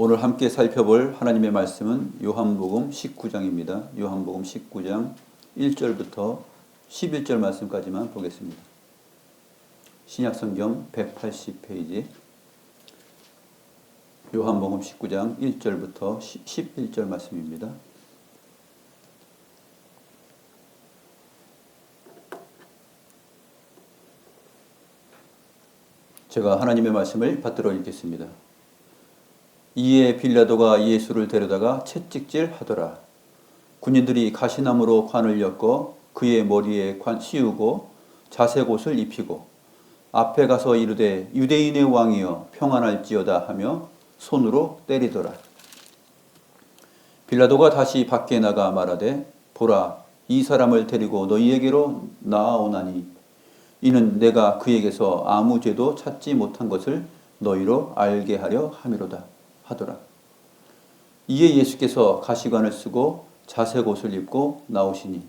오늘 함께 살펴볼 하나님의 말씀은 요한복음 19장입니다. 요한복음 19장 1절부터 11절 말씀까지만 보겠습니다. 신약성경 180페이지 요한복음 19장 1절부터 11절 말씀입니다. 제가 하나님의 말씀을 받들어 읽겠습니다. 이에 빌라도가 예수를 데려다가 채찍질 하더라. 군인들이 가시나무로 관을 엮어 그의 머리에 관 씌우고 자색옷을 입히고 앞에 가서 이르되 유대인의 왕이여 평안할지어다 하며 손으로 때리더라. 빌라도가 다시 밖에 나가 말하되 보라 이 사람을 데리고 너희에게로 나아오나니 이는 내가 그에게서 아무 죄도 찾지 못한 것을 너희로 알게 하려 함이로다 하더라. 이에 예수께서 가시관을 쓰고 자색옷을 입고 나오시니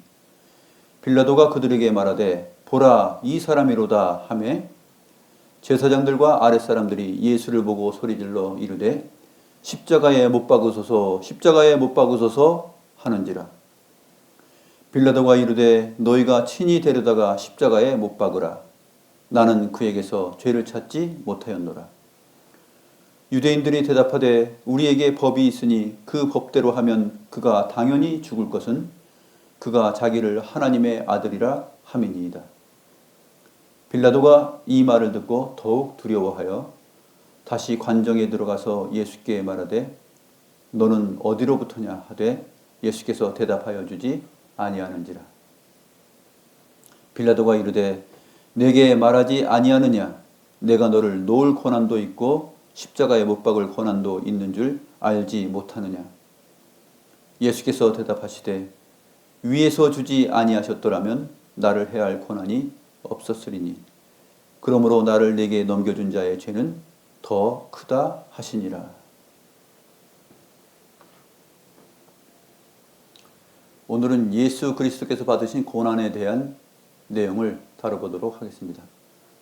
빌라도가 그들에게 말하되 보라 이 사람이로다 하매 제사장들과 아랫사람들이 예수를 보고 소리질러 이르되 십자가에 못 박으소서 십자가에 못 박으소서 하는지라. 빌라도가 이르되 너희가 친히 데려다가 십자가에 못 박으라. 나는 그에게서 죄를 찾지 못하였노라. 유대인들이 대답하되 우리에게 법이 있으니 그 법대로 하면 그가 당연히 죽을 것은 그가 자기를 하나님의 아들이라 함이니이다. 빌라도가 이 말을 듣고 더욱 두려워하여 다시 관정에 들어가서 예수께 말하되 너는 어디로부터냐 하되 예수께서 대답하여 주지 아니하는지라. 빌라도가 이르되 내게 말하지 아니하느냐 내가 너를 놓을 고난도 있고 십자가에 못 박을 고난도 있는 줄 알지 못하느냐. 예수께서 대답하시되 위에서 주지 아니하셨더라면 나를 해할 고난이 없었으리니 그러므로 나를 내게 넘겨준 자의 죄는 더 크다 하시니라. 오늘은 예수 그리스도께서 받으신 고난에 대한 내용을 다뤄보도록 하겠습니다.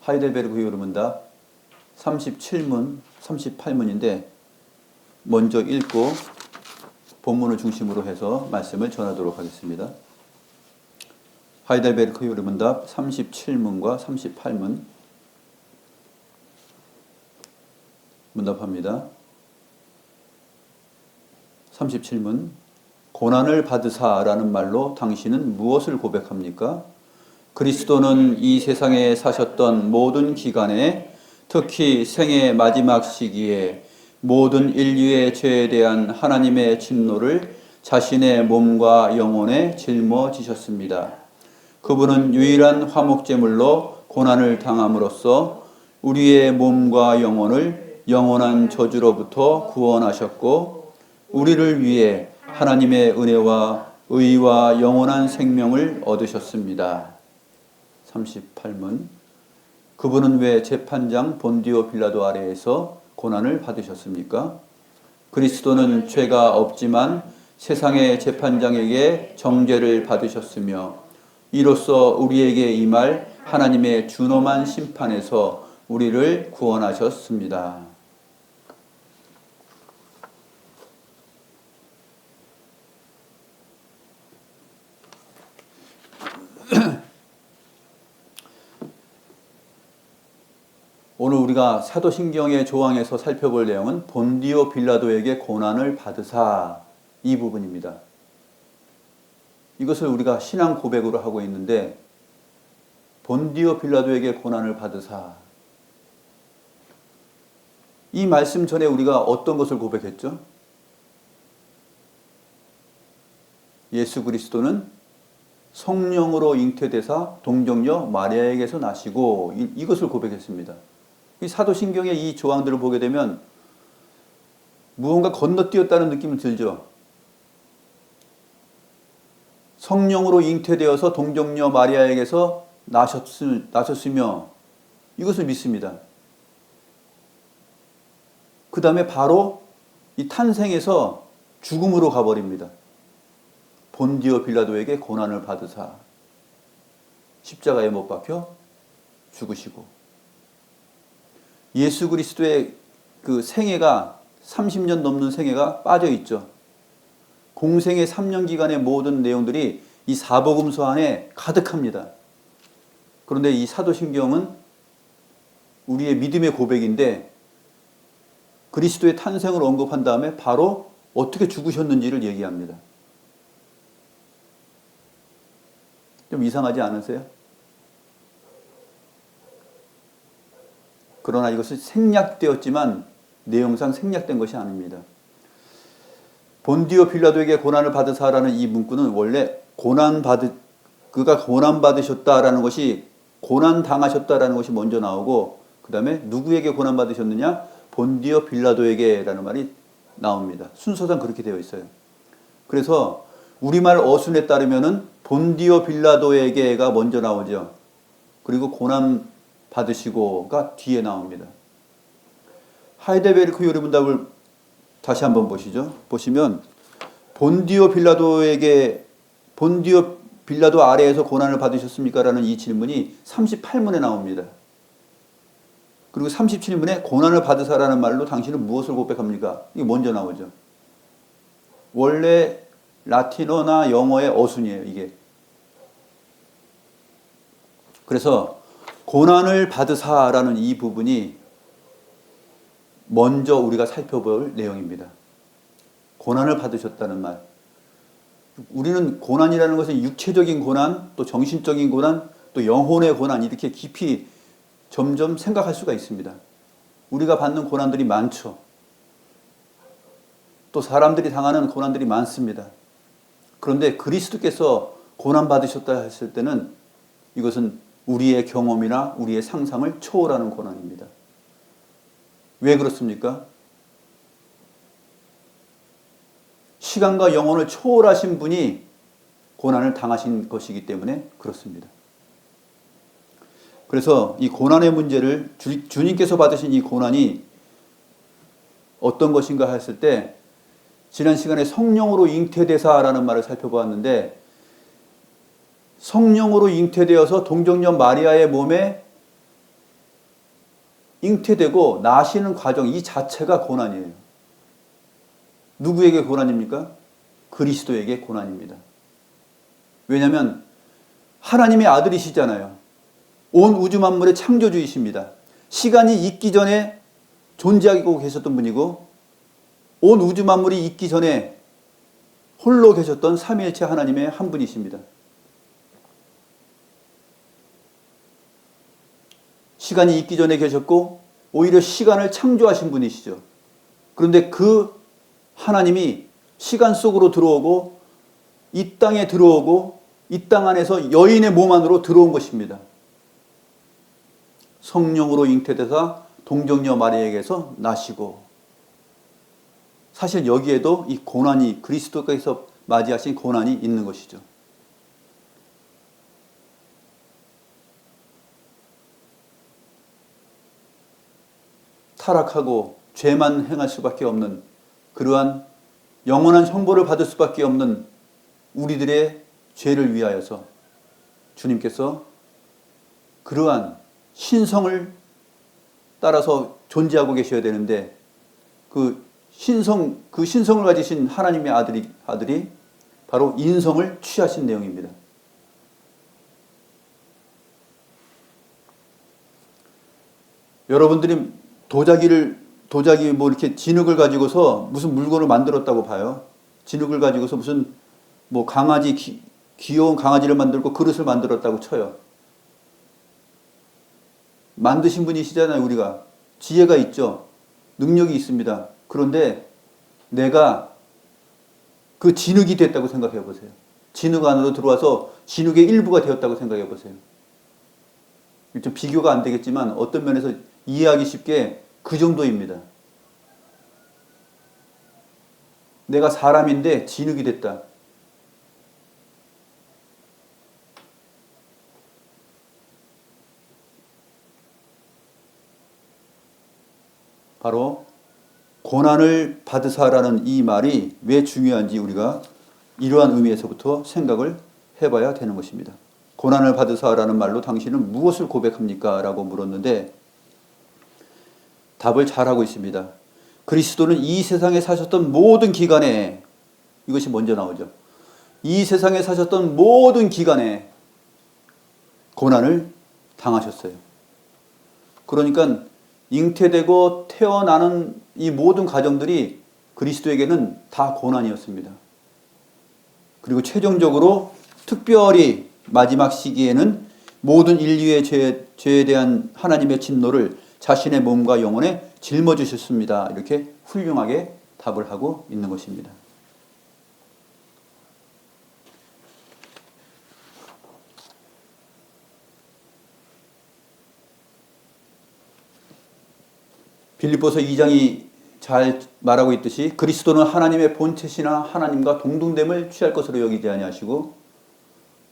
하이델베르그 요르문답 37문, 38문인데 먼저 읽고 본문을 중심으로 해서 말씀을 전하도록 하겠습니다. 하이델베르크 요르문답 37문과 38문 문답합니다. 37문 고난을 받으사라는 말로 당신은 무엇을 고백합니까? 그리스도는 이 세상에 사셨던 모든 기간에 특히 생의 마지막 시기에 모든 인류의 죄에 대한 하나님의 진노를 자신의 몸과 영혼에 짊어지셨습니다. 그분은 유일한 화목제물로 고난을 당함으로써 우리의 몸과 영혼을 영원한 저주로부터 구원하셨고 우리를 위해 하나님의 은혜와 의와 영원한 생명을 얻으셨습니다. 38문 그분은 왜 재판장 본디오 빌라도 아래에서 고난을 받으셨습니까? 그리스도는 죄가 없지만 세상의 재판장에게 정죄를 받으셨으며 이로써 우리에게 임할 하나님의 준엄한 심판에서 우리를 구원하셨습니다. 오늘 우리가 사도신경의 조항에서 살펴볼 내용은 본디오 빌라도에게 고난을 받으사 이 부분입니다. 이것을 우리가 신앙 고백으로 하고 있는데 본디오 빌라도에게 고난을 받으사 이 말씀 전에 우리가 어떤 것을 고백했죠? 예수 그리스도는 성령으로 잉태되사 동정녀 마리아에게서 나시고 이것을 고백했습니다. 이 사도신경의 이 조항들을 보게 되면 무언가 건너뛰었다는 느낌이 들죠. 성령으로 잉태되어서 동정녀 마리아에게서 나셨으며 이것을 믿습니다. 그 다음에 바로 이 탄생에서 죽음으로 가버립니다. 본디오 빌라도에게 고난을 받으사 십자가에 못 박혀 죽으시고 예수 그리스도의 그 생애가 30년 넘는 생애가 빠져 있죠. 공생의 3년 기간의 모든 내용들이 이 사복음서 안에 가득합니다. 그런데 이 사도신경은 우리의 믿음의 고백인데 그리스도의 탄생을 언급한 다음에 바로 어떻게 죽으셨는지를 얘기합니다. 좀 이상하지 않으세요? 그러나 이것이 생략되었지만 내용상 생략된 것이 아닙니다. 본디오 빌라도에게 고난을 받으사라는 이 문구는 원래 그가 고난받으셨다라는 것이 고난당하셨다라는 것이 먼저 나오고 그 다음에 누구에게 고난받으셨느냐? 본디오 빌라도에게라는 말이 나옵니다. 순서상 그렇게 되어 있어요. 그래서 우리말 어순에 따르면은 본디오 빌라도에게가 먼저 나오죠. 그리고 고난 받으시고가 뒤에 나옵니다. 하이델베르크 요리문답을 다시 한번 보시죠. 보시면 본디오 빌라도 아래에서 고난을 받으셨습니까? 라는 이 질문이 38문에 나옵니다. 그리고 37문에 고난을 받으사라는 말로 당신은 무엇을 고백합니까? 이게 먼저 나오죠. 원래 라틴어나 영어의 어순이에요, 이게. 그래서 고난을 받으사라는 이 부분이 먼저 우리가 살펴볼 내용입니다. 고난을 받으셨다는 말. 우리는 고난이라는 것은 육체적인 고난, 또 정신적인 고난, 또 영혼의 고난 이렇게 깊이 점점 생각할 수가 있습니다. 우리가 받는 고난들이 많죠. 또 사람들이 당하는 고난들이 많습니다. 그런데 그리스도께서 고난받으셨다 했을 때는 이것은 우리의 경험이나 우리의 상상을 초월하는 고난입니다. 왜 그렇습니까? 시간과 영혼을 초월하신 분이 고난을 당하신 것이기 때문에 그렇습니다. 그래서 이 고난의 문제를 주님께서 받으신 이 고난이 어떤 것인가 했을 때 지난 시간에 성령으로 잉태되사라는 말을 살펴보았는데 성령으로 잉태되어서 동정녀 마리아의 몸에 잉태되고 나시는 과정 이 자체가 고난이에요. 누구에게 고난입니까? 그리스도에게 고난입니다. 왜냐하면 하나님의 아들이시잖아요. 온 우주 만물의 창조주이십니다. 시간이 있기 전에 존재하고 계셨던 분이고 온 우주 만물이 있기 전에 홀로 계셨던 삼위일체 하나님의 한 분이십니다. 시간이 있기 전에 계셨고 오히려 시간을 창조하신 분이시죠. 그런데 그 하나님이 시간 속으로 들어오고 이 땅에 들어오고 이 땅 안에서 여인의 몸 안으로 들어온 것입니다. 성령으로 잉태되사 동정녀 마리아에게서 나시고 사실 여기에도 이 고난이 그리스도께서 맞이하신 고난이 있는 것이죠. 타락하고 죄만 행할 수밖에 없는 그러한 영원한 형벌을 받을 수밖에 없는 우리들의 죄를 위하여서 주님께서 그러한 신성을 따라서 존재하고 계셔야 되는데 그 신성을 가지신 하나님의 아들이 바로 인성을 취하신 내용입니다. 여러분들이 도자기 뭐 이렇게 진흙을 가지고서 무슨 물건을 만들었다고 봐요. 진흙을 가지고서 무슨 뭐 귀여운 강아지를 만들고 그릇을 만들었다고 쳐요. 만드신 분이시잖아요, 우리가. 지혜가 있죠. 능력이 있습니다. 그런데 내가 그 진흙이 됐다고 생각해 보세요. 진흙 안으로 들어와서 진흙의 일부가 되었다고 생각해 보세요. 좀 비교가 안 되겠지만 어떤 면에서 이해하기 쉽게 그 정도입니다. 내가 사람인데 진흙이 됐다. 바로 고난을 받으사라는 이 말이 왜 중요한지 우리가 이러한 의미에서부터 생각을 해봐야 되는 것입니다. 고난을 받으사라는 말로 당신은 무엇을 고백합니까? 라고 물었는데 답을 잘하고 있습니다. 그리스도는 이 세상에 사셨던 모든 기간에, 이것이 먼저 나오죠. 이 세상에 사셨던 모든 기간에 고난을 당하셨어요. 그러니까 잉태되고 태어나는 이 모든 과정들이 그리스도에게는 다 고난이었습니다. 그리고 최종적으로 특별히 마지막 시기에는 모든 인류의 죄에 대한 하나님의 진노를 자신의 몸과 영혼에 짊어지셨습니다. 이렇게 훌륭하게 답을 하고 있는 것입니다. 빌립보서 2장이 잘 말하고 있듯이 그리스도는 하나님의 본체시나 하나님과 동등됨을 취할 것으로 여기지 아니하시고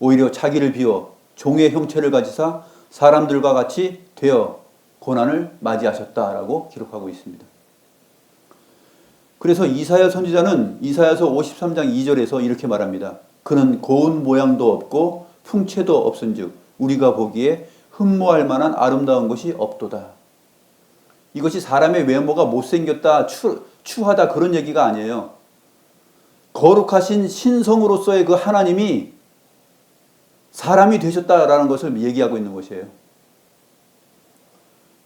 오히려 자기를 비워 종의 형체를 가지사 사람들과 같이 되어 고난을 맞이하셨다라고 기록하고 있습니다. 그래서 이사야 선지자는 이사야서 53장 2절에서 이렇게 말합니다. 그는 고운 모양도 없고 풍채도 없은즉 우리가 보기에 흠모할 만한 아름다운 것이 없도다. 이것이 사람의 외모가 못생겼다, 추하다 그런 얘기가 아니에요. 거룩하신 신성으로서의 그 하나님이 사람이 되셨다라는 것을 얘기하고 있는 것이에요.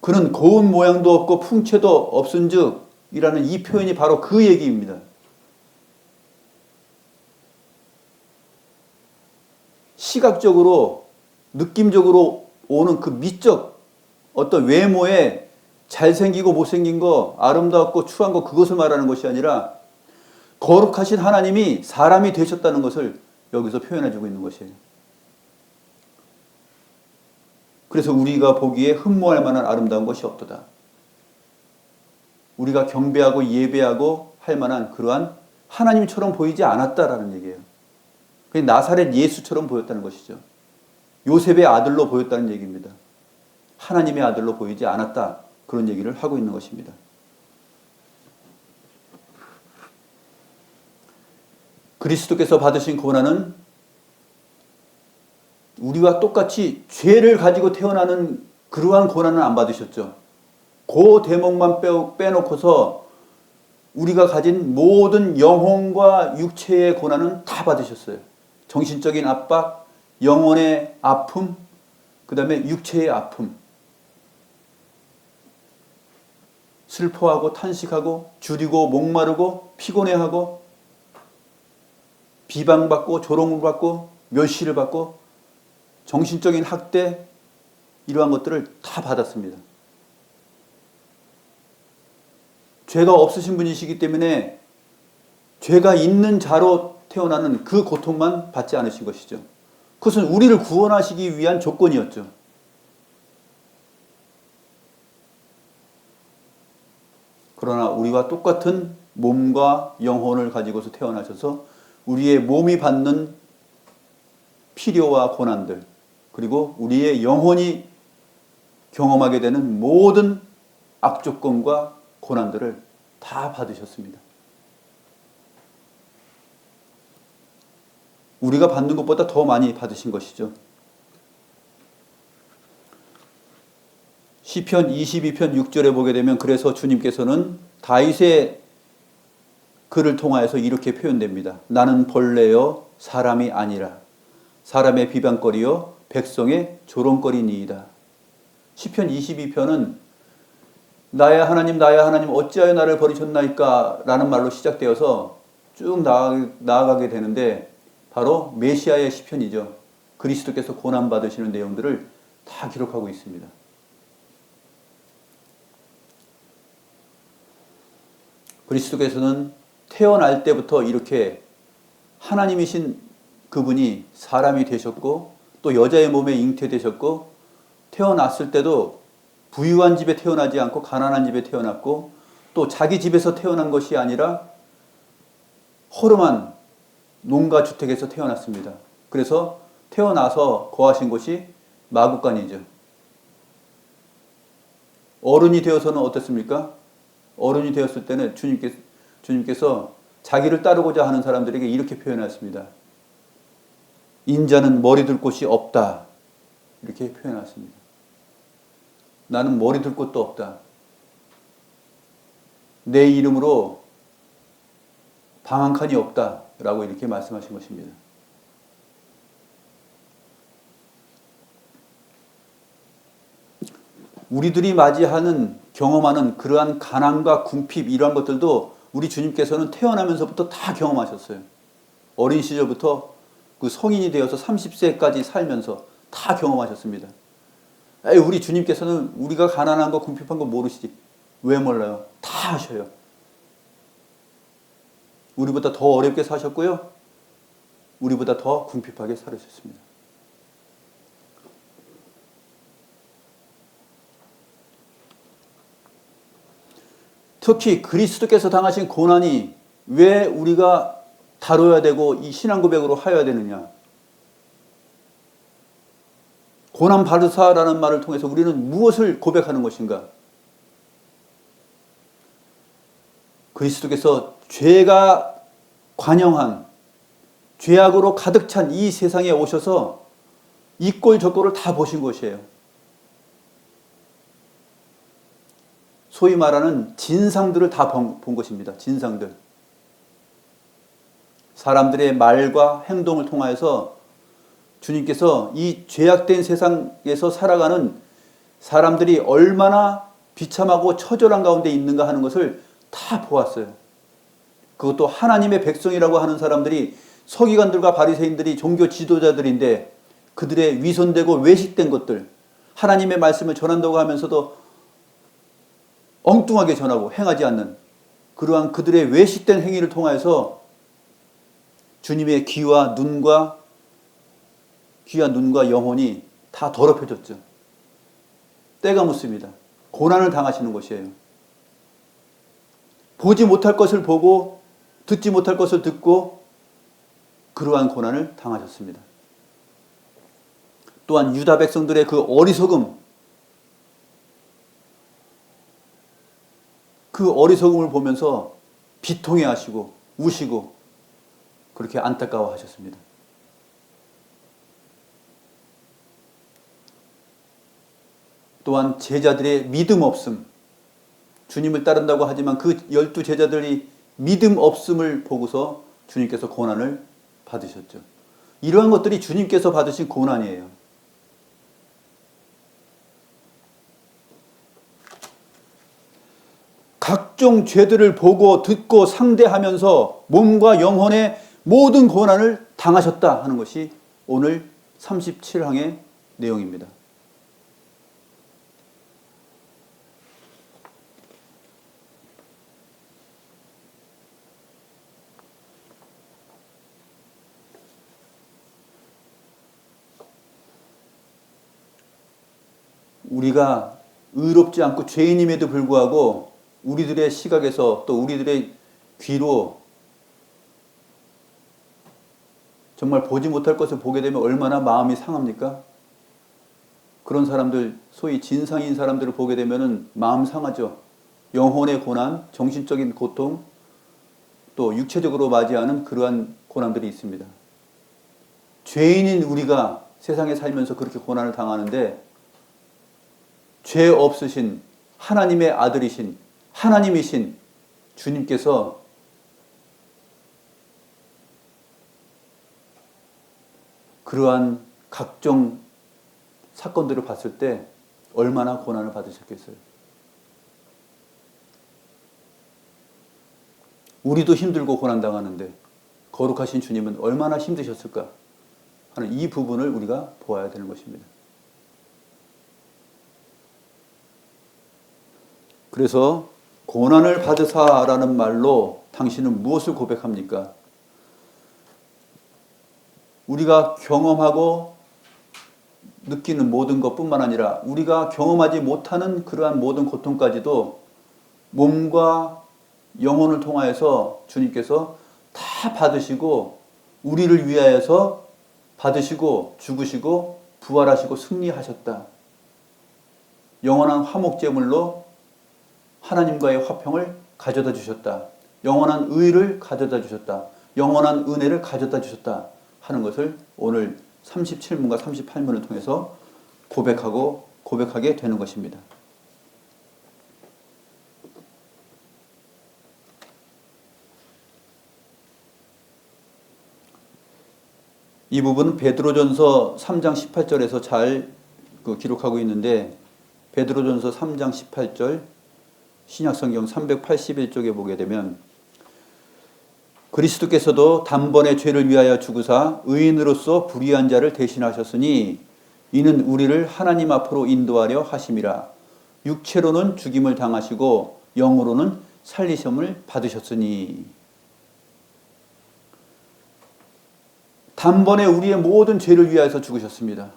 그는 고운 모양도 없고 풍채도 없은즉 이라는 이 표현이 바로 그 얘기입니다. 시각적으로 느낌적으로 오는 그 미적 어떤 외모에 잘생기고 못생긴 거, 아름답고 추한 거 그것을 말하는 것이 아니라 거룩하신 하나님이 사람이 되셨다는 것을 여기서 표현해주고 있는 것이에요. 그래서 우리가 보기에 흠모할 만한 아름다운 것이 없도다. 우리가 경배하고 예배하고 할 만한 그러한 하나님처럼 보이지 않았다라는 얘기예요. 나사렛 예수처럼 보였다는 것이죠. 요셉의 아들로 보였다는 얘기입니다. 하나님의 아들로 보이지 않았다. 그런 얘기를 하고 있는 것입니다. 그리스도께서 받으신 고난은 우리와 똑같이 죄를 가지고 태어나는 그러한 고난은 안 받으셨죠. 그 대목만 빼놓고서 우리가 가진 모든 영혼과 육체의 고난은 다 받으셨어요. 정신적인 압박, 영혼의 아픔, 그 다음에 육체의 아픔. 슬퍼하고 탄식하고 줄이고 목마르고 피곤해하고 비방받고 조롱을 받고 멸시를 받고 정신적인 학대 이러한 것들을 다 받았습니다. 죄가 없으신 분이시기 때문에 죄가 있는 자로 태어나는 그 고통만 받지 않으신 것이죠. 그것은 우리를 구원하시기 위한 조건이었죠. 그러나 우리와 똑같은 몸과 영혼을 가지고서 태어나셔서 우리의 몸이 받는 필요와 고난들, 그리고 우리의 영혼이 경험하게 되는 모든 악조건과 고난들을 다 받으셨습니다. 우리가 받는 것보다 더 많이 받으신 것이죠. 시편 22편 6절에 보게 되면 그래서 주님께서는 다윗의 글을 통하여서 이렇게 표현됩니다. 나는 벌레여 사람이 아니라 사람의 비방거리여 백성의 조롱거리니이다. 시편 22편은 나의 하나님 어찌하여 나를 버리셨나이까 라는 말로 시작되어서 쭉 나아가게 되는데 바로 메시아의 시편이죠. 그리스도께서 고난받으시는 내용들을 다 기록하고 있습니다. 그리스도께서는 태어날 때부터 이렇게 하나님이신 그분이 사람이 되셨고 또 여자의 몸에 잉태되셨고 태어났을 때도 부유한 집에 태어나지 않고 가난한 집에 태어났고 또 자기 집에서 태어난 것이 아니라 허름한 농가 주택에서 태어났습니다. 그래서 태어나서 거하신 곳이 마구간이죠. 어른이 되어서는 어땠습니까? 어른이 되었을 때는 주님께서 자기를 따르고자 하는 사람들에게 이렇게 표현하셨습니다. 인자는 머리 둘 곳이 없다. 이렇게 표현하십니다. 나는 머리 둘 곳도 없다. 내 이름으로 방 한 칸이 없다라고 이렇게 말씀하신 것입니다. 우리들이 맞이하는 경험하는 그러한 가난과 궁핍 이러한 것들도 우리 주님께서는 태어나면서부터 다 경험하셨어요. 어린 시절부터 그 성인이 되어서 30세까지 살면서 다 경험하셨습니다. 우리 주님께서는 우리가 가난한 거 궁핍한 거 모르시지. 왜 몰라요? 다 아셔요. 우리보다 더 어렵게 사셨고요. 우리보다 더 궁핍하게 살으셨습니다. 특히 그리스도께서 당하신 고난이 왜 우리가 다뤄야 되고 이 신앙 고백으로 하여야 되느냐. 고난 받으사라는 말을 통해서 우리는 무엇을 고백하는 것인가? 그리스도께서 죄가 관영한 죄악으로 가득 찬 이 세상에 오셔서 이 꼴 저 꼴을 다 보신 것이에요. 소위 말하는 진상들을 다 본 것입니다. 진상들. 사람들의 말과 행동을 통하여서 주님께서 이 죄악된 세상에서 살아가는 사람들이 얼마나 비참하고 처절한 가운데 있는가 하는 것을 다 보았어요. 그것도 하나님의 백성이라고 하는 사람들이 서기관들과 바리새인들이 종교 지도자들인데 그들의 위선되고 외식된 것들, 하나님의 말씀을 전한다고 하면서도 엉뚱하게 전하고 행하지 않는 그러한 그들의 외식된 행위를 통하여서 주님의 귀와 눈과 영혼이 다 더럽혀졌죠. 때가 묻습니다. 고난을 당하시는 것이에요. 보지 못할 것을 보고 듣지 못할 것을 듣고 그러한 고난을 당하셨습니다. 또한 유다 백성들의 그 어리석음, 그 어리석음을 보면서 비통해 하시고 우시고 그렇게 안타까워 하셨습니다. 또한 제자들의 믿음 없음, 주님을 따른다고 하지만 그 12 제자들이 믿음 없음을 보고서 주님께서 고난을 받으셨죠. 이러한 것들이 주님께서 받으신 고난이에요. 각종 죄들을 보고 듣고 상대하면서 몸과 영혼의 모든 고난을 당하셨다 하는 것이 오늘 37항의 내용입니다. 우리가 의롭지 않고 죄인임에도 불구하고 우리들의 시각에서 또 우리들의 귀로 정말 보지 못할 것을 보게 되면 얼마나 마음이 상합니까? 그런 사람들, 소위 진상인 사람들을 보게 되면 마음 상하죠. 영혼의 고난, 정신적인 고통, 또 육체적으로 맞이하는 그러한 고난들이 있습니다. 죄인인 우리가 세상에 살면서 그렇게 고난을 당하는데 죄 없으신 하나님의 아들이신 하나님이신 주님께서 그러한 각종 사건들을 봤을 때 얼마나 고난을 받으셨겠어요. 우리도 힘들고 고난당하는데 거룩하신 주님은 얼마나 힘드셨을까 하는 이 부분을 우리가 보아야 되는 것입니다. 그래서 고난을 받으사라는 말로 당신은 무엇을 고백합니까? 우리가 경험하고 느끼는 모든 것뿐만 아니라 우리가 경험하지 못하는 그러한 모든 고통까지도 몸과 영혼을 통하여서 주님께서 다 받으시고 우리를 위하여서 받으시고 죽으시고 부활하시고 승리하셨다. 영원한 화목제물로 하나님과의 화평을 가져다 주셨다. 영원한 의를 가져다 주셨다. 영원한 은혜를 가져다 주셨다 하는 것을 오늘 37문과 38문을 통해서 고백하게 되는 것입니다. 이 부분은 베드로전서 3장 18절에서 잘 기록하고 있는데, 베드로전서 3장 18절 신약성경 381쪽에 보게 되면, 그리스도께서도 단번에 죄를 위하여 죽으사 의인으로서 불의한 자를 대신하셨으니 이는 우리를 하나님 앞으로 인도하려 하심이라. 육체로는 죽임을 당하시고 영으로는 살리심을 받으셨으니. 단번에 우리의 모든 죄를 위하여서 죽으셨습니다.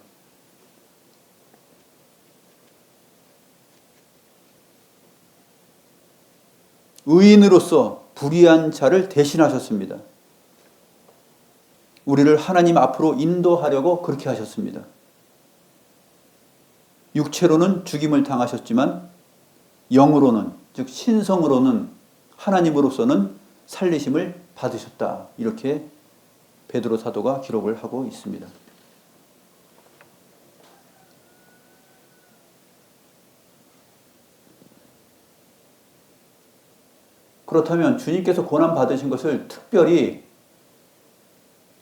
의인으로서 불의한 자를 대신하셨습니다. 우리를 하나님 앞으로 인도하려고 그렇게 하셨습니다. 육체로는 죽임을 당하셨지만 영으로는, 즉 신성으로는, 하나님으로서는 살리심을 받으셨다. 이렇게 베드로 사도가 기록을 하고 있습니다. 그렇다면 주님께서 고난 받으신 것을 특별히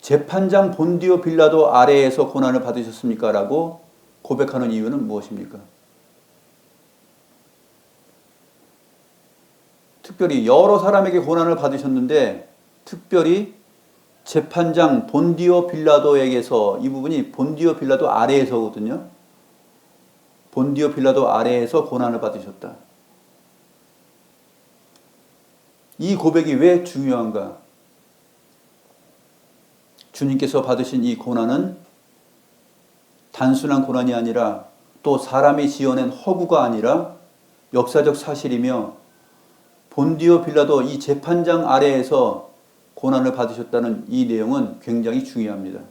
재판장 본디오 빌라도 아래에서 고난을 받으셨습니까? 라고 고백하는 이유는 무엇입니까? 특별히 여러 사람에게 고난을 받으셨는데 특별히 재판장 본디오 빌라도에게서, 이 부분이 본디오 빌라도 아래에서거든요. 본디오 빌라도 아래에서 고난을 받으셨다. 이 고백이 왜 중요한가? 주님께서 받으신 이 고난은 단순한 고난이 아니라 또 사람이 지어낸 허구가 아니라 역사적 사실이며, 본디오 빌라도 이 재판장 아래에서 고난을 받으셨다는 이 내용은 굉장히 중요합니다.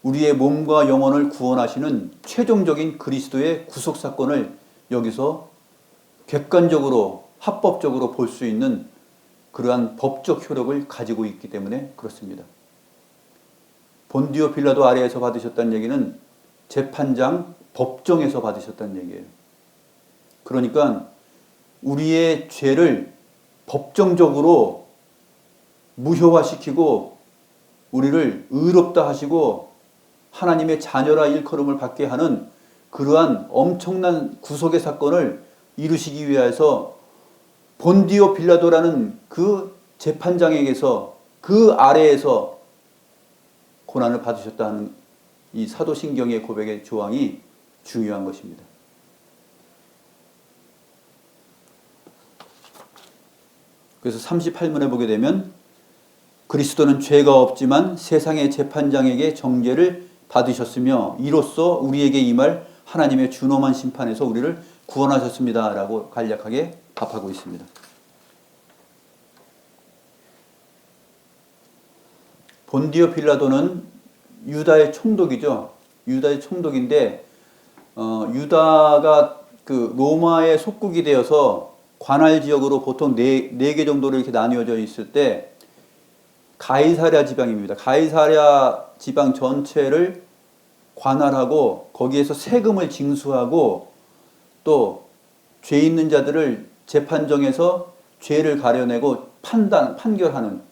우리의 몸과 영혼을 구원하시는 최종적인 그리스도의 구속사건을 여기서 객관적으로 합법적으로 볼 수 있는 그러한 법적 효력을 가지고 있기 때문에 그렇습니다. 본디오 빌라도 아래에서 받으셨다는 얘기는 재판장 법정에서 받으셨다는 얘기예요. 그러니까 우리의 죄를 법정적으로 무효화시키고 우리를 의롭다 하시고 하나님의 자녀라 일컬음을 받게 하는 그러한 엄청난 구속의 사건을 이루시기 위해서 본디오 빌라도라는 그 재판장에게서, 그 아래에서 고난을 받으셨다는 이 사도신경의 고백의 조항이 중요한 것입니다. 그래서 38문에 보게 되면 그리스도는 죄가 없지만 세상의 재판장에게 정죄를 받으셨으며 이로써 우리에게 임할 하나님의 준엄한 심판에서 우리를 구원하셨습니다. 라고 간략하게 답하고 있습니다. 본디오 빌라도는 유다의 총독이죠. 유다의 총독인데 유다가 그 로마의 속국이 되어서 관할 지역으로 보통 네 개 정도로 이렇게 나뉘어져 있을 때 가이사랴 지방입니다. 가이사랴 지방 전체를 관할하고 거기에서 세금을 징수하고 또 죄 있는 자들을 재판정에서 죄를 가려내고 판결하는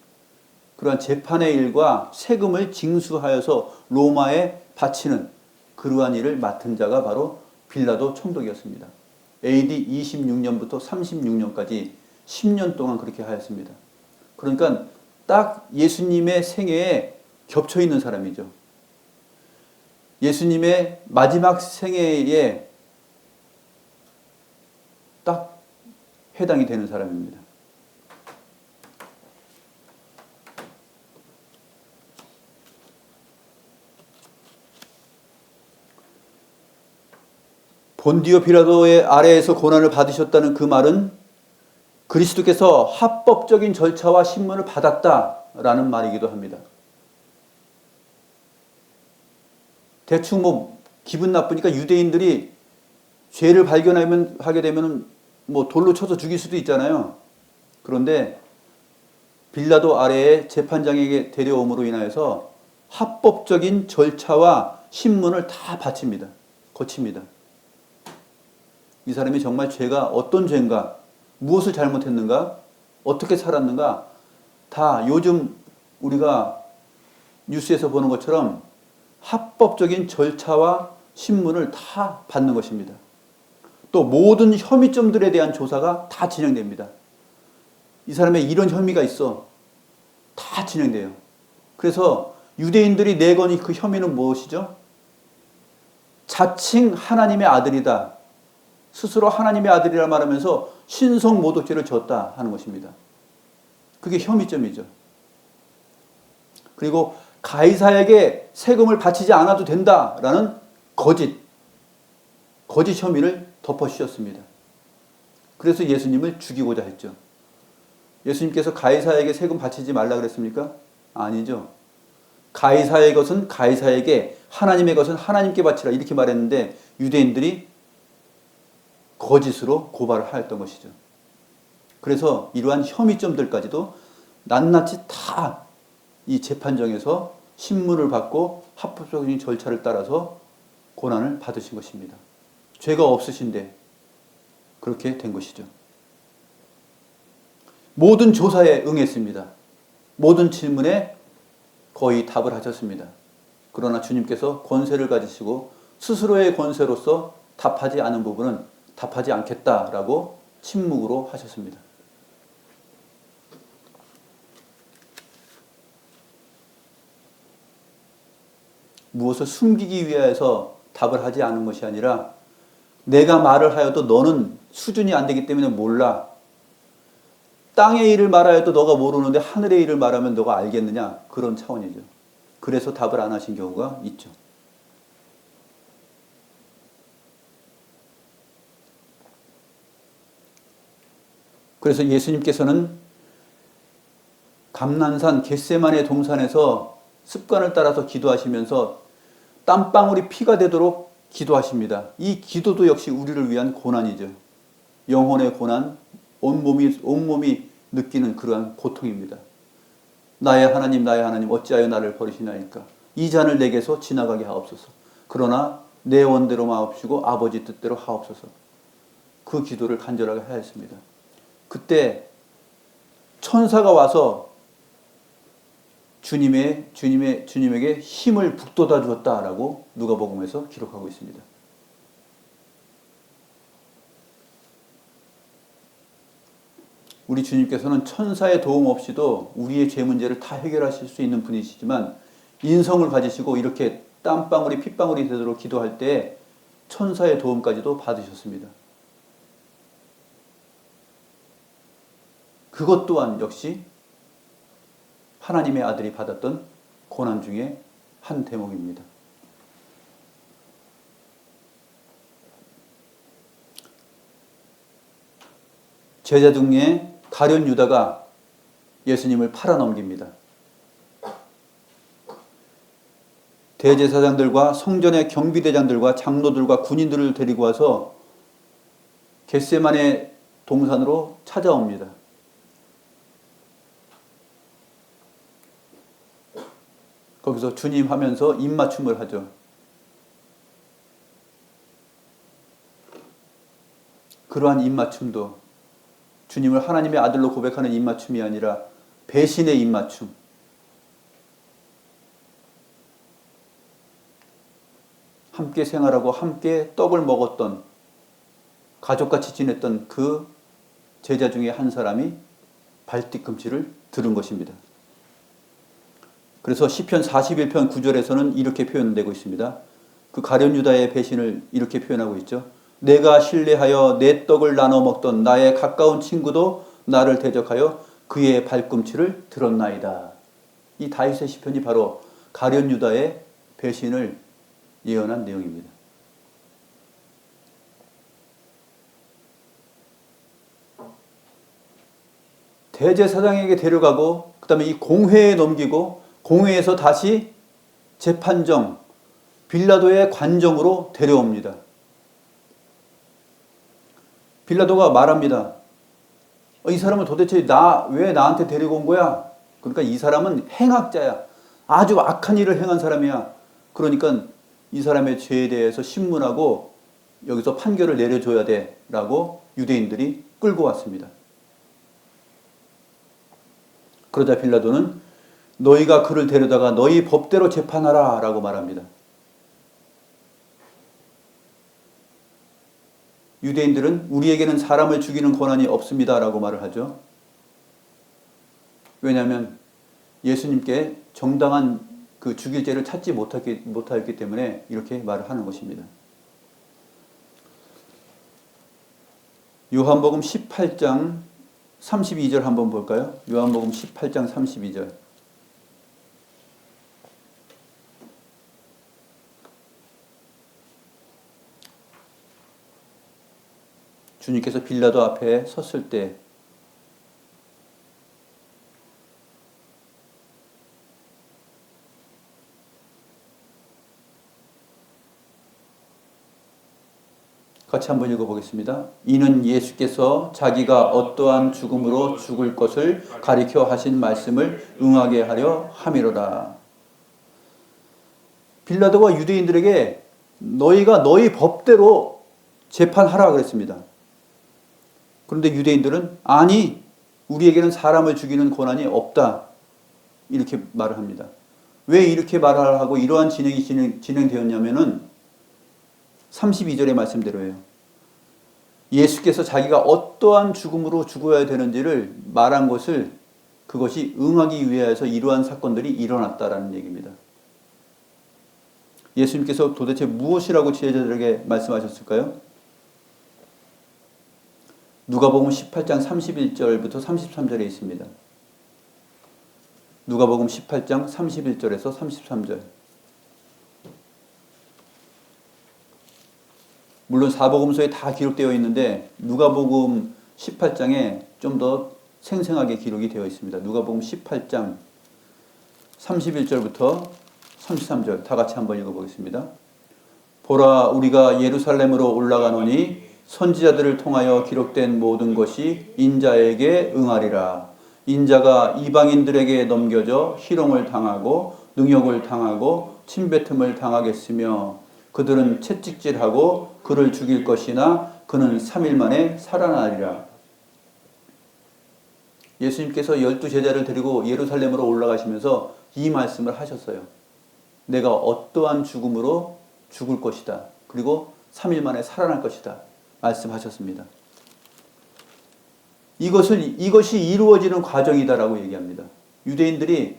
그러한 재판의 일과 세금을 징수하여서 로마에 바치는 그러한 일을 맡은 자가 바로 빌라도 총독이었습니다. AD 26년부터 36년까지 10년 동안 그렇게 하였습니다. 그러니까 딱 예수님의 생애에 겹쳐 있는 사람이죠. 예수님의 마지막 생애에 딱 해당이 되는 사람입니다. 본디오 빌라도의 아래에서 고난을 받으셨다는 그 말은 그리스도께서 합법적인 절차와 신문을 받았다라는 말이기도 합니다. 대충 기분 나쁘니까 유대인들이 죄를 발견하게 되면 돌로 쳐서 죽일 수도 있잖아요. 그런데 빌라도 아래에 재판장에게 데려옴으로 인하여서 합법적인 절차와 신문을 다 거칩니다. 이 사람이 정말 죄가 어떤 죄인가, 무엇을 잘못했는가, 어떻게 살았는가, 다 요즘 우리가 뉴스에서 보는 것처럼 합법적인 절차와 신문을 다 받는 것입니다. 또 모든 혐의점들에 대한 조사가 다 진행됩니다. 이 사람의 이런 혐의가 있어. 다 진행돼요. 그래서 유대인들이 내건 그 혐의는 무엇이죠? 자칭 하나님의 아들이다. 스스로 하나님의 아들이라 말하면서 신성 모독죄를 졌다 하는 것입니다. 그게 혐의점이죠. 그리고 가이사에게 세금을 바치지 않아도 된다라는 거짓 혐의를 덮어씌웠습니다. 그래서 예수님을 죽이고자 했죠. 예수님께서 가이사에게 세금 바치지 말라 그랬습니까? 아니죠. 가이사의 것은 가이사에게, 하나님의 것은 하나님께 바치라 이렇게 말했는데 유대인들이 거짓으로 고발을 하였던 것이죠. 그래서 이러한 혐의점들까지도 낱낱이 다 이 재판정에서 신문을 받고 합법적인 절차를 따라서 고난을 받으신 것입니다. 죄가 없으신데 그렇게 된 것이죠. 모든 조사에 응했습니다. 모든 질문에 거의 답을 하셨습니다. 그러나 주님께서 권세를 가지시고 스스로의 권세로서 답하지 않은 부분은 답하지 않겠다라고 침묵으로 하셨습니다. 무엇을 숨기기 위해서 답을 하지 않은 것이 아니라 내가 말을 하여도 너는 수준이 안 되기 때문에 몰라. 땅의 일을 말하여도 너가 모르는데 하늘의 일을 말하면 너가 알겠느냐? 그런 차원이죠. 그래서 답을 안 하신 경우가 있죠. 그래서 예수님께서는 감난산 겟세마네 동산에서 습관을 따라서 기도하시면서 땀방울이 피가 되도록 기도하십니다. 이 기도도 역시 우리를 위한 고난이죠. 영혼의 고난, 온몸이 느끼는 그러한 고통입니다. 나의 하나님 어찌하여 나를 버리시나이까. 이 잔을 내게서 지나가게 하옵소서. 그러나 내 원대로 마옵시고 아버지 뜻대로 하옵소서. 그 기도를 간절하게 하였습니다. 그때 천사가 와서 주님에게 힘을 북돋아 주었다라고 누가복음에서 기록하고 있습니다. 우리 주님께서는 천사의 도움 없이도 우리의 죄 문제를 다 해결하실 수 있는 분이시지만 인성을 가지시고 이렇게 땀방울이 핏방울이 되도록 기도할 때 천사의 도움까지도 받으셨습니다. 그것 또한 역시 하나님의 아들이 받았던 고난 중에 한 대목입니다. 제자 중에 가룟 유다가 예수님을 팔아넘깁니다. 대제사장들과 성전의 경비대장들과 장로들과 군인들을 데리고 와서 겟세마네 동산으로 찾아옵니다. 거기서 주님 하면서 입맞춤을 하죠. 그러한 입맞춤도 주님을 하나님의 아들로 고백하는 입맞춤이 아니라 배신의 입맞춤. 함께 생활하고 함께 떡을 먹었던, 가족같이 지냈던 그 제자 중에 한 사람이 발뒤꿈치를 들은 것입니다. 그래서 시편 41편 9절에서는 이렇게 표현되고 있습니다. 그 가룟 유다의 배신을 이렇게 표현하고 있죠. 내가 신뢰하여 내 떡을 나눠 먹던 나의 가까운 친구도 나를 대적하여 그의 발꿈치를 들었나이다. 이 다윗의 시편이 바로 가룟 유다의 배신을 예언한 내용입니다. 대제사장에게 데려가고 그 다음에 이 공회에 넘기고 공회에서 다시 재판정 빌라도의 관정으로 데려옵니다. 빌라도가 말합니다. 이 사람은 도대체 왜 나한테 데리고 온 거야? 그러니까 이 사람은 행악자야. 아주 악한 일을 행한 사람이야. 그러니까 이 사람의 죄에 대해서 신문하고 여기서 판결을 내려줘야 돼 라고 유대인들이 끌고 왔습니다. 그러자 빌라도는 너희가 그를 데려다가 너희 법대로 재판하라 라고 말합니다. 유대인들은 우리에게는 사람을 죽이는 권한이 없습니다 라고 말을 하죠. 왜냐하면 예수님께 정당한 그 죽일 죄를 찾지 못하였기 때문에 이렇게 말을 하는 것입니다. 요한복음 18장 32절 한번 볼까요? 요한복음 18장 32절. 주님께서 빌라도 앞에 섰을 때 같이 한번 읽어보겠습니다. 이는 예수께서 자기가 어떠한 죽음으로 죽을 것을 가리켜 하신 말씀을 응하게 하려 함이로라. 빌라도가 유대인들에게 너희가 너희 법대로 재판하라 그랬습니다. 그런데 유대인들은 아니, 우리에게는 사람을 죽이는 권한이 없다 이렇게 말을 합니다. 왜 이렇게 말을 하고 이러한 진행이 진행되었냐면은 32절의 말씀대로예요. 예수께서 자기가 어떠한 죽음으로 죽어야 되는지를 말한 것을 그것이 응하기 위하여서 이러한 사건들이 일어났다라는 얘기입니다. 예수님께서 도대체 무엇이라고 제자들에게 말씀하셨을까요? 누가복음 18장 31절부터 33절에 있습니다. 누가복음 18장 31절에서 33절. 물론 사복음서에 다 기록되어 있는데 누가복음 18장에 좀 더 생생하게 기록이 되어 있습니다. 누가복음 18장 31절부터 33절 다 같이 한번 읽어보겠습니다. 보라, 우리가 예루살렘으로 올라가노니 선지자들을 통하여 기록된 모든 것이 인자에게 응하리라. 인자가 이방인들에게 넘겨져 희롱을 당하고 능욕을 당하고 침뱉음을 당하겠으며 그들은 채찍질하고 그를 죽일 것이나 그는 3일 만에 살아나리라. 예수님께서 12제자를 데리고 예루살렘으로 올라가시면서 이 말씀을 하셨어요. 내가 어떠한 죽음으로 죽을 것이다. 그리고 3일 만에 살아날 것이다. 말씀하셨습니다. 이것이 이루어지는 과정이다라고 얘기합니다. 유대인들이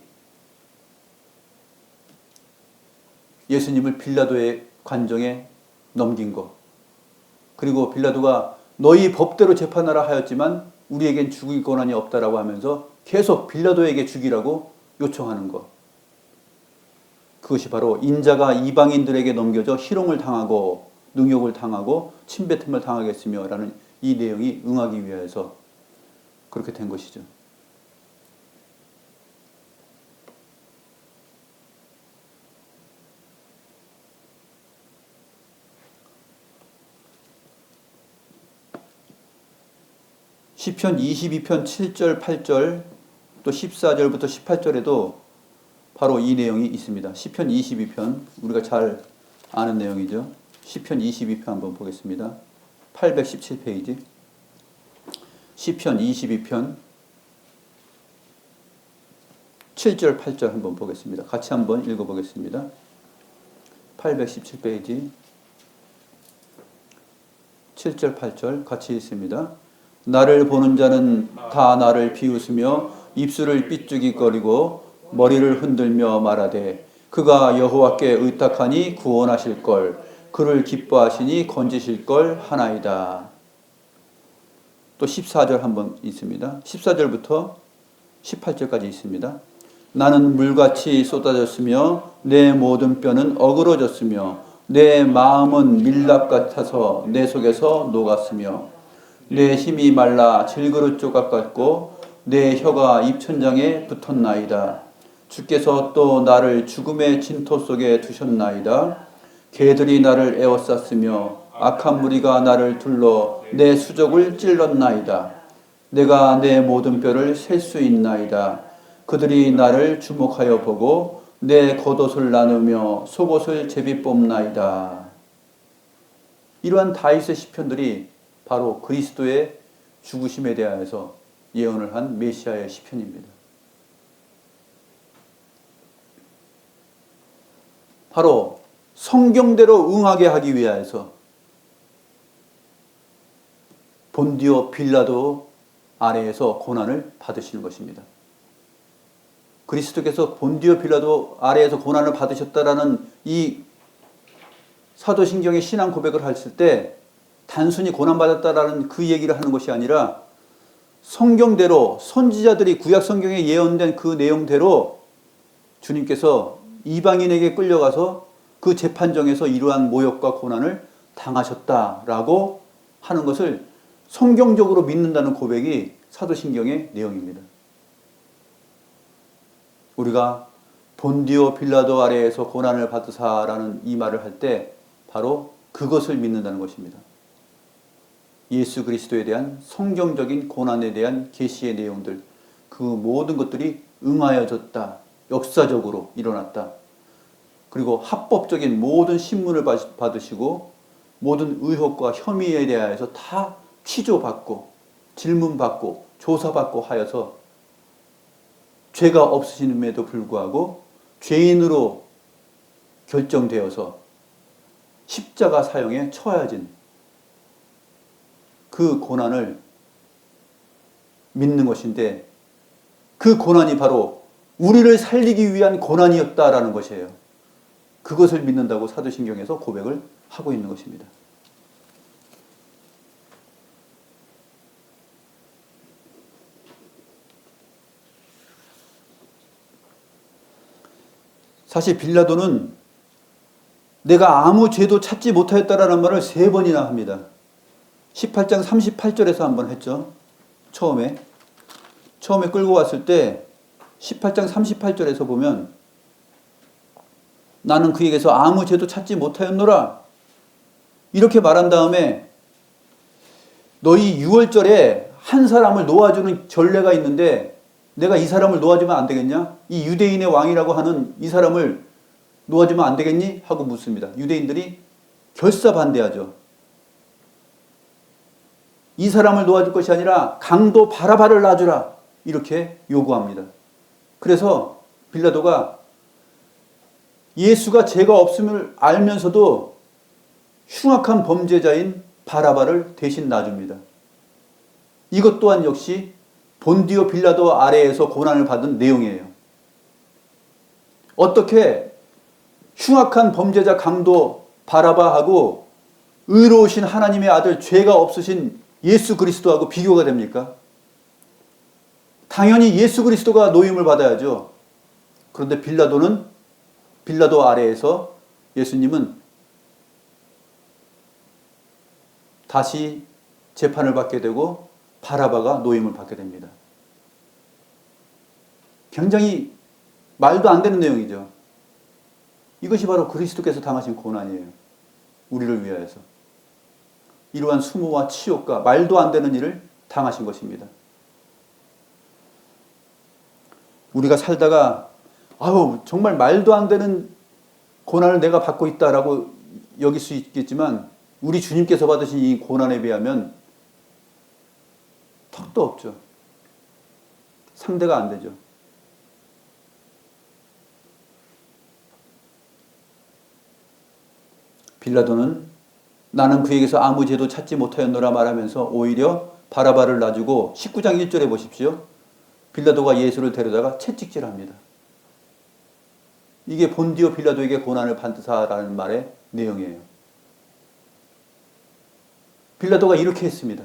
예수님을 빌라도의 관정에 넘긴 것, 그리고 빌라도가 너희 법대로 재판하라 하였지만 우리에겐 죽일 권한이 없다라고 하면서 계속 빌라도에게 죽이라고 요청하는 것, 그것이 바로 인자가 이방인들에게 넘겨져 희롱을 당하고 능욕을 당하고 침뱉음을 당하겠으며 라는 이 내용이 응하기 위해서 그렇게 된 것이죠. 시편 22편 7절 8절 또 14절부터 18절에도 바로 이 내용이 있습니다. 시편 22편 우리가 잘 아는 내용이죠. 시편 22편 한번 보겠습니다. 817페이지 시편 22편 7절 8절 한번 보겠습니다. 같이 한번 읽어보겠습니다. 817페이지 7절 8절 같이 읽습니다. 나를 보는 자는 다 나를 비웃으며 입술을 삐죽이거리고 머리를 흔들며 말하되 그가 여호와께 의탁하니 구원하실 걸 그를 기뻐하시니 건지실 걸 하나이다. 또 14절 한번 있습니다. 14절부터 18절까지 있습니다. 나는 물같이 쏟아졌으며 내 모든 뼈는 어그러졌으며 내 마음은 밀랍 같아서 내 속에서 녹았으며 내 힘이 말라 질그릇 조각 같고 내 혀가 입천장에 붙었나이다. 주께서 또 나를 죽음의 진토 속에 두셨나이다. 개들이 나를 에워쌌으며 악한 무리가 나를 둘러 내 수족을 찔렀나이다. 내가 내 모든 뼈를 셀 수 있나이다. 그들이 나를 주목하여 보고 내 겉옷을 나누며 속옷을 제비 뽑나이다. 이러한 다윗의 시편들이 바로 그리스도의 죽으심에 대하여서 예언을 한 메시아의 시편입니다. 바로 성경대로 응하게 하기 위하여서 본디오 빌라도 아래에서 고난을 받으시는 것입니다. 그리스도께서 본디오 빌라도 아래에서 고난을 받으셨다라는 이 사도신경의 신앙 고백을 했을 때 단순히 고난받았다라는 그 얘기를 하는 것이 아니라 성경대로 선지자들이 구약 성경에 예언된 그 내용대로 주님께서 이방인에게 끌려가서 그 재판정에서 이러한 모욕과 고난을 당하셨다라고 하는 것을 성경적으로 믿는다는 고백이 사도신경의 내용입니다. 우리가 본디오 빌라도 아래에서 고난을 받으사라는 이 말을 할 때 바로 그것을 믿는다는 것입니다. 예수 그리스도에 대한 성경적인 고난에 대한 계시의 내용들, 그 모든 것들이 응하여졌다. 역사적으로 일어났다. 그리고 합법적인 모든 신문을 받으시고 모든 의혹과 혐의에 대하여서 다 취조받고 질문받고 조사받고 하여서 죄가 없으심에도 불구하고 죄인으로 결정되어서 십자가 사형에 처해진 그 고난을 믿는 것인데 그 고난이 바로 우리를 살리기 위한 고난이었다라는 것이에요. 그것을 믿는다고 사도신경에서 고백을 하고 있는 것입니다. 사실 빌라도는 내가 아무 죄도 찾지 못하였다라는 말을 3번이나 합니다. 18장 38절에서 한번 했죠. 처음에 끌고 왔을 때 18장 38절에서 보면 나는 그에게서 아무 죄도 찾지 못하였노라 이렇게 말한 다음에 너희 유월절에 한 사람을 놓아주는 전례가 있는데 내가 이 사람을 놓아주면 안 되겠냐? 이 유대인의 왕이라고 하는 이 사람을 놓아주면 안 되겠니? 하고 묻습니다. 유대인들이 결사 반대하죠. 이 사람을 놓아줄 것이 아니라 강도 바라바를 놔주라 이렇게 요구합니다. 그래서 빌라도가 예수가 죄가 없음을 알면서도 흉악한 범죄자인 바라바를 대신 놔줍니다. 이것 또한 역시 본디오 빌라도 아래에서 고난을 받은 내용이에요. 어떻게 흉악한 범죄자 강도 바라바하고 의로우신 하나님의 아들 죄가 없으신 예수 그리스도하고 비교가 됩니까? 당연히 예수 그리스도가 노임을 받아야죠. 그런데 빌라도 아래에서 예수님은 다시 재판을 받게 되고 바라바가 노임을 받게 됩니다. 굉장히 말도 안 되는 내용이죠. 이것이 바로 그리스도께서 당하신 고난이에요. 우리를 위하여서. 이러한 수모와 치욕과 말도 안 되는 일을 당하신 것입니다. 우리가 살다가 정말 말도 안 되는 고난을 내가 받고 있다라고 여길 수 있겠지만 우리 주님께서 받으신 이 고난에 비하면 턱도 없죠. 상대가 안 되죠. 빌라도는 나는 그에게서 아무 죄도 찾지 못하였노라 말하면서 오히려 바라바를 놔주고 19장 1절에 보십시오. 빌라도가 예수를 데려다가 채찍질합니다. 이게 본디오 빌라도에게 고난을 받으사라는 말의 내용이에요. 빌라도가 이렇게 했습니다.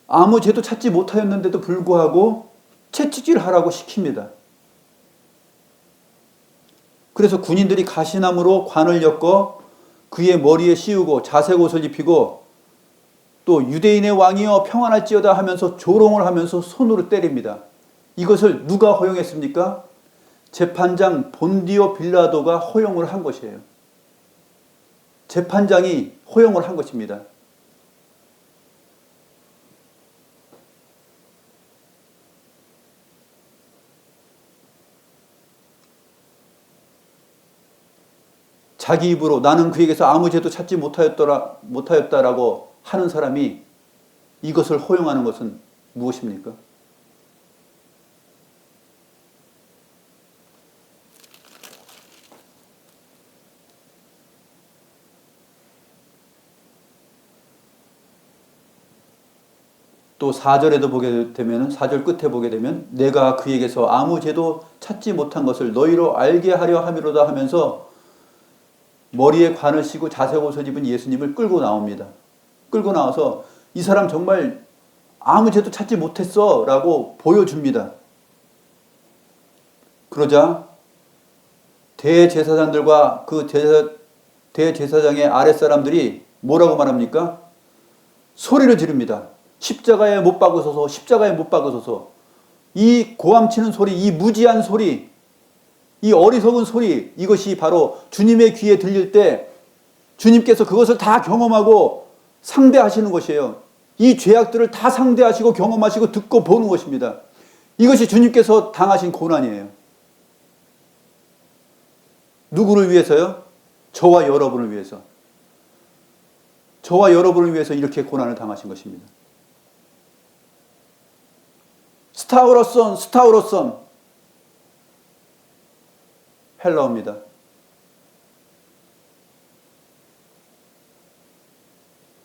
아무 죄도 찾지 못하였는데도 불구하고 채찍질하라고 시킵니다. 그래서 군인들이 가시나무로 관을 엮어 그의 머리에 씌우고 자색 옷을 입히고 또 유대인의 왕이여 평안할지어다 하면서 조롱을 하면서 손으로 때립니다. 이것을 누가 허용했습니까? 재판장 본디오 빌라도가 허용을 한 것이에요. 재판장이 허용을 한 것입니다. 자기 입으로 나는 그에게서 아무 죄도 찾지 못하였다라고 하는 사람이 이것을 허용하는 것은 무엇입니까? 또 4절에도 보게 되면 4절 끝에 보게 되면 내가 그에게서 아무 죄도 찾지 못한 것을 너희로 알게 하려 함이로다 하면서 머리에 관을 씌고 자색 옷을 입은 예수님을 끌고 나옵니다. 끌고 나와서 이 사람 정말 아무 죄도 찾지 못했어 라고 보여줍니다. 그러자 대제사장들과 그 대제사장의 아랫사람들이 뭐라고 말합니까? 소리를 지릅니다. 십자가에 못 박으소서, 십자가에 못 박으소서. 이 고함치는 소리, 이 무지한 소리, 이 어리석은 소리, 이것이 바로 주님의 귀에 들릴 때 주님께서 그것을 다 경험하고 상대하시는 것이에요. 이 죄악들을 다 상대하시고 경험하시고 듣고 보는 것입니다. 이것이 주님께서 당하신 고난이에요. 누구를 위해서요? 저와 여러분을 위해서. 저와 여러분을 위해서 이렇게 고난을 당하신 것입니다. 스타우로선, 스타우로선. 헬라어입니다.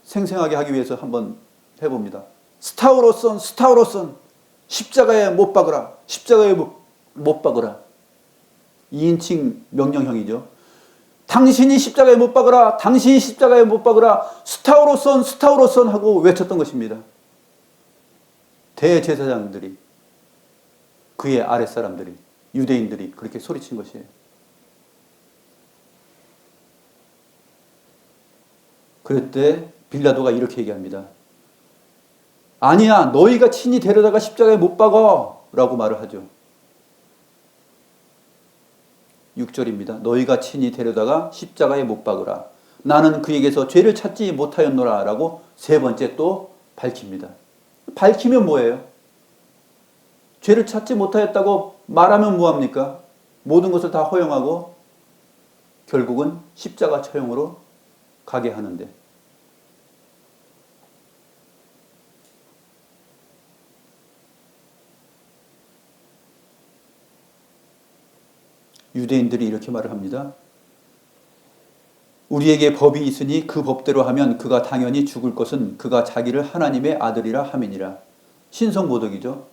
생생하게 하기 위해서 한번 해봅니다. 스타우로선, 스타우로선. 십자가에 못 박으라. 십자가에 못 박으라. 2인칭 명령형이죠. 당신이 십자가에 못 박으라. 당신이 십자가에 못 박으라. 스타우로선, 스타우로선 하고 외쳤던 것입니다. 대제사장들이, 그의 아랫사람들이, 유대인들이 그렇게 소리친 것이에요. 그럴 때 빌라도가 이렇게 얘기합니다. 아니야, 너희가 친히 데려다가 십자가에 못 박어 라고 말을 하죠. 6절입니다. 너희가 친히 데려다가 십자가에 못 박으라. 나는 그에게서 죄를 찾지 못하였노라 라고 세 번째 또 밝힙니다. 밝히면 뭐예요? 죄를 찾지 못하였다고 말하면 뭐합니까? 모든 것을 다 허용하고 결국은 십자가 처형으로 가게 하는데, 유대인들이 이렇게 말을 합니다. 우리에게 법이 있으니 그 법대로 하면 그가 당연히 죽을 것은 그가 자기를 하나님의 아들이라 함이니라. 신성모독이죠.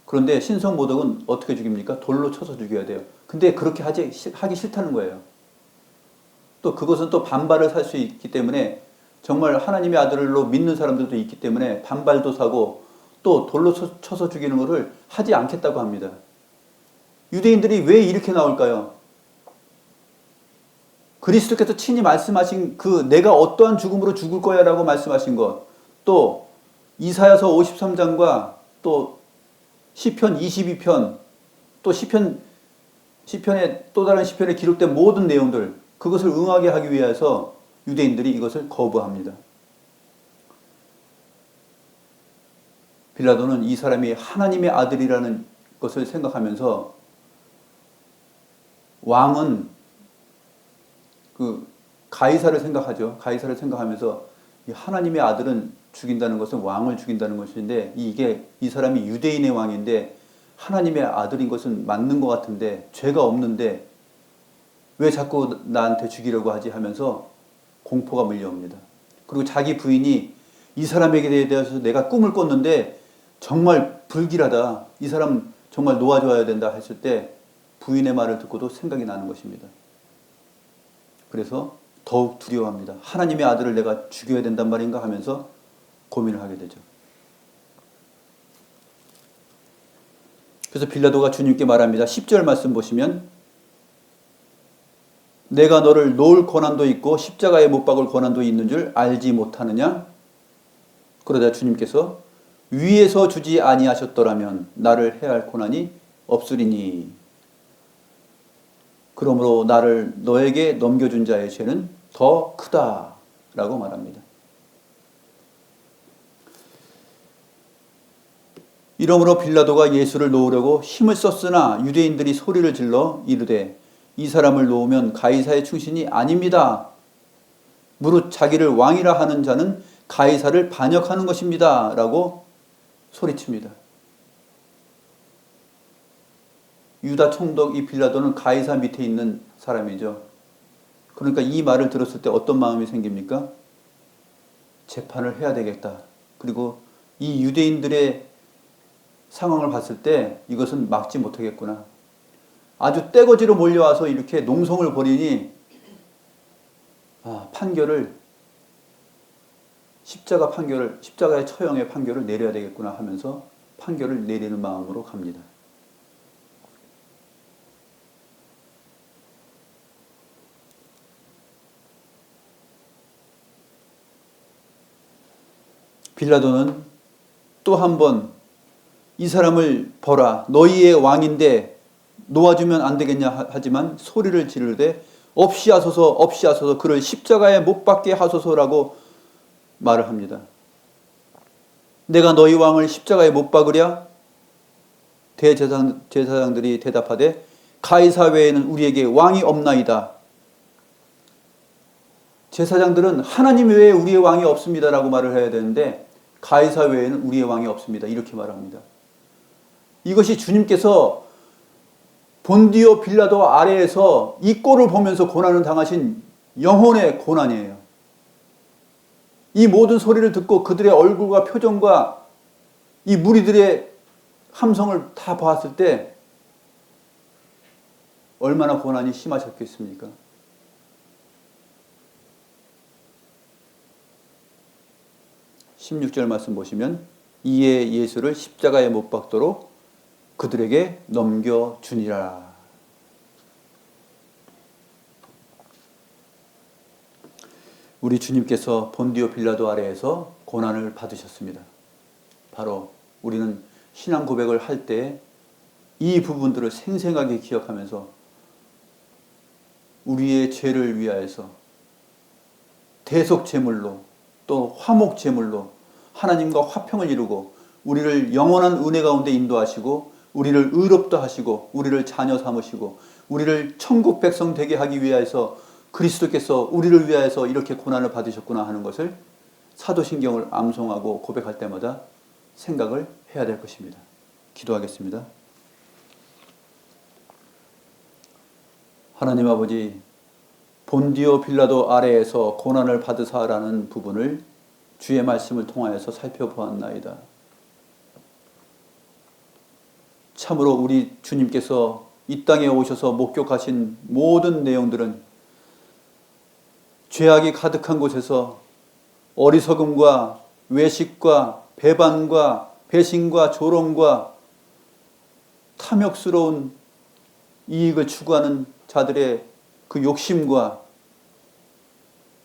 그런데 신성모독은 어떻게 죽입니까? 돌로 쳐서 죽여야 돼요. 근데 그렇게 하기 싫다는 거예요. 또 그것은 또 반발을 살 수 있기 때문에, 정말 하나님의 아들로 믿는 사람들도 있기 때문에 반발도 사고 또 돌로 쳐서 죽이는 것을 하지 않겠다고 합니다. 유대인들이 왜 이렇게 나올까요? 그리스도께서 친히 말씀하신 그 내가 어떠한 죽음으로 죽을 거야 라고 말씀하신 것, 또 이사야서 53장과 또 시편 22편, 또 시편의 또 다른 시편에 기록된 모든 내용들, 그것을 응하게 하기 위해서 유대인들이 이것을 거부합니다. 빌라도는 이 사람이 하나님의 아들이라는 것을 생각하면서, 왕은 그 가이사를 생각하죠. 가이사를 생각하면서 이 하나님의 아들은 죽인다는 것은 왕을 죽인다는 것인데, 이게 이 사람이 유대인의 왕인데 하나님의 아들인 것은 맞는 것 같은데 죄가 없는데 왜 자꾸 나한테 죽이려고 하지 하면서 공포가 밀려옵니다. 그리고 자기 부인이 이 사람에게 대해서 내가 꿈을 꿨는데 정말 불길하다, 이 사람 정말 놓아줘야 된다 했을 때 부인의 말을 듣고도 생각이 나는 것입니다. 그래서 더욱 두려워합니다. 하나님의 아들을 내가 죽여야 된단 말인가 하면서 고민을 하게 되죠. 그래서 빌라도가 주님께 말합니다. 10절 말씀 보시면, 내가 너를 놓을 권한도 있고 십자가에 못 박을 권한도 있는 줄 알지 못하느냐? 그러자 주님께서 위에서 주지 아니하셨더라면 나를 해할 권한이 없으리니, 그러므로 나를 너에게 넘겨준 자의 죄는 더 크다라고 말합니다. 이러므로 빌라도가 예수를 놓으려고 힘을 썼으나 유대인들이 소리를 질러 이르되 이 사람을 놓으면 가이사의 충신이 아닙니다. 무릇 자기를 왕이라 하는 자는 가이사를 반역하는 것입니다 라고 소리칩니다. 유다 총독 이 빌라도는 가이사 밑에 있는 사람이죠. 그러니까 이 말을 들었을 때 어떤 마음이 생깁니까? 재판을 해야 되겠다. 그리고 이 유대인들의 상황을 봤을 때 이것은 막지 못하겠구나. 아주 떼거지로 몰려와서 이렇게 농성을 벌이니 판결을 십자가의 처형의 판결을 내려야 되겠구나 하면서 판결을 내리는 마음으로 갑니다. 빌라도는 또 한 번 이 사람을 보라, 너희의 왕인데 놓아주면 안 되겠냐 하지만 소리를 지르되 없이 하소서 그를 십자가에 못 박게 하소서라고 말을 합니다. 내가 너희 왕을 십자가에 못 박으랴? 대제사장들이 대답하되 가이사 외에는 우리에게 왕이 없나이다. 제사장들은 하나님 외에 우리의 왕이 없습니다라고 말을 해야 되는데 가이사 외에는 우리의 왕이 없습니다. 이렇게 말합니다. 이것이 주님께서 본디오 빌라도 아래에서 이 꼴을 보면서 고난을 당하신 영혼의 고난이에요. 이 모든 소리를 듣고 그들의 얼굴과 표정과 이 무리들의 함성을 다 보았을 때 얼마나 고난이 심하셨겠습니까? (16절) 말씀 보시면 이에 예수를 십자가에 못 박도록 그들에게 넘겨주니라. 우리 주님께서 본디오 빌라도 아래에서 고난을 받으셨습니다. 바로 우리는 신앙 고백을 할 때 이 부분들을 생생하게 기억하면서 우리의 죄를 위하여서 대속 제물로 또 화목 제물로 하나님과 화평을 이루고 우리를 영원한 은혜 가운데 인도하시고 우리를 의롭다 하시고 우리를 자녀 삼으시고 우리를 천국 백성 되게 하기 위하여서 그리스도께서 우리를 위하여서 이렇게 고난을 받으셨구나 하는 것을 사도신경을 암송하고 고백할 때마다 생각을 해야 될 것입니다. 기도하겠습니다. 하나님 아버지, 본디오 빌라도 아래에서 고난을 받으사라는 부분을 주의 말씀을 통하여서 살펴보았나이다. 참으로 우리 주님께서 이 땅에 오셔서 목격하신 모든 내용들은 죄악이 가득한 곳에서 어리석음과 외식과 배반과 배신과 조롱과 탐욕스러운 이익을 추구하는 자들의 그 욕심과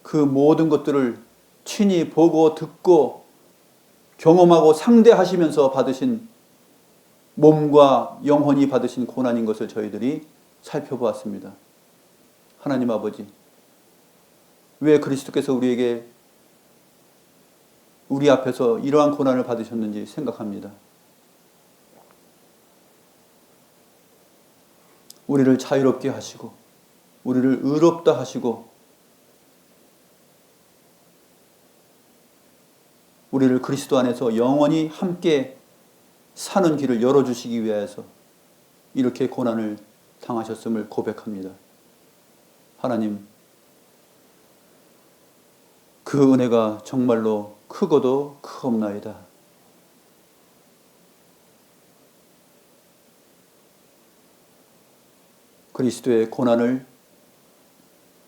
그 모든 것들을 친히 보고 듣고 경험하고 상대하시면서 받으신 몸과 영혼이 받으신 고난인 것을 저희들이 살펴보았습니다. 하나님 아버지, 왜 그리스도께서 우리에게 우리 앞에서 이러한 고난을 받으셨는지 생각합니다. 우리를 자유롭게 하시고 우리를 의롭다 하시고 우리를 그리스도 안에서 영원히 함께 사는 길을 열어주시기 위해서 이렇게 고난을 당하셨음을 고백합니다. 하나님, 그 은혜가 정말로 크고도 크옵나이다. 그리스도의 고난을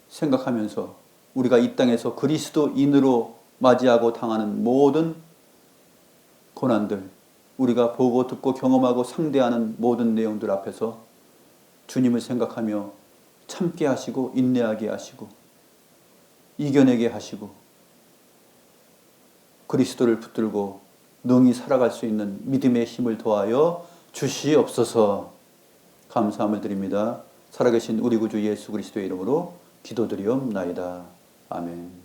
생각하면서 우리가 이 땅에서 그리스도인으로 맞이하고 당하는 모든 고난들, 우리가 보고 듣고 경험하고 상대하는 모든 내용들 앞에서 주님을 생각하며 참게 하시고 인내하게 하시고 이겨내게 하시고 그리스도를 붙들고 능히 살아갈 수 있는 믿음의 힘을 더하여 주시옵소서. 감사함을 드립니다. 살아계신 우리 구주 예수 그리스도의 이름으로 기도드리옵나이다. 아멘.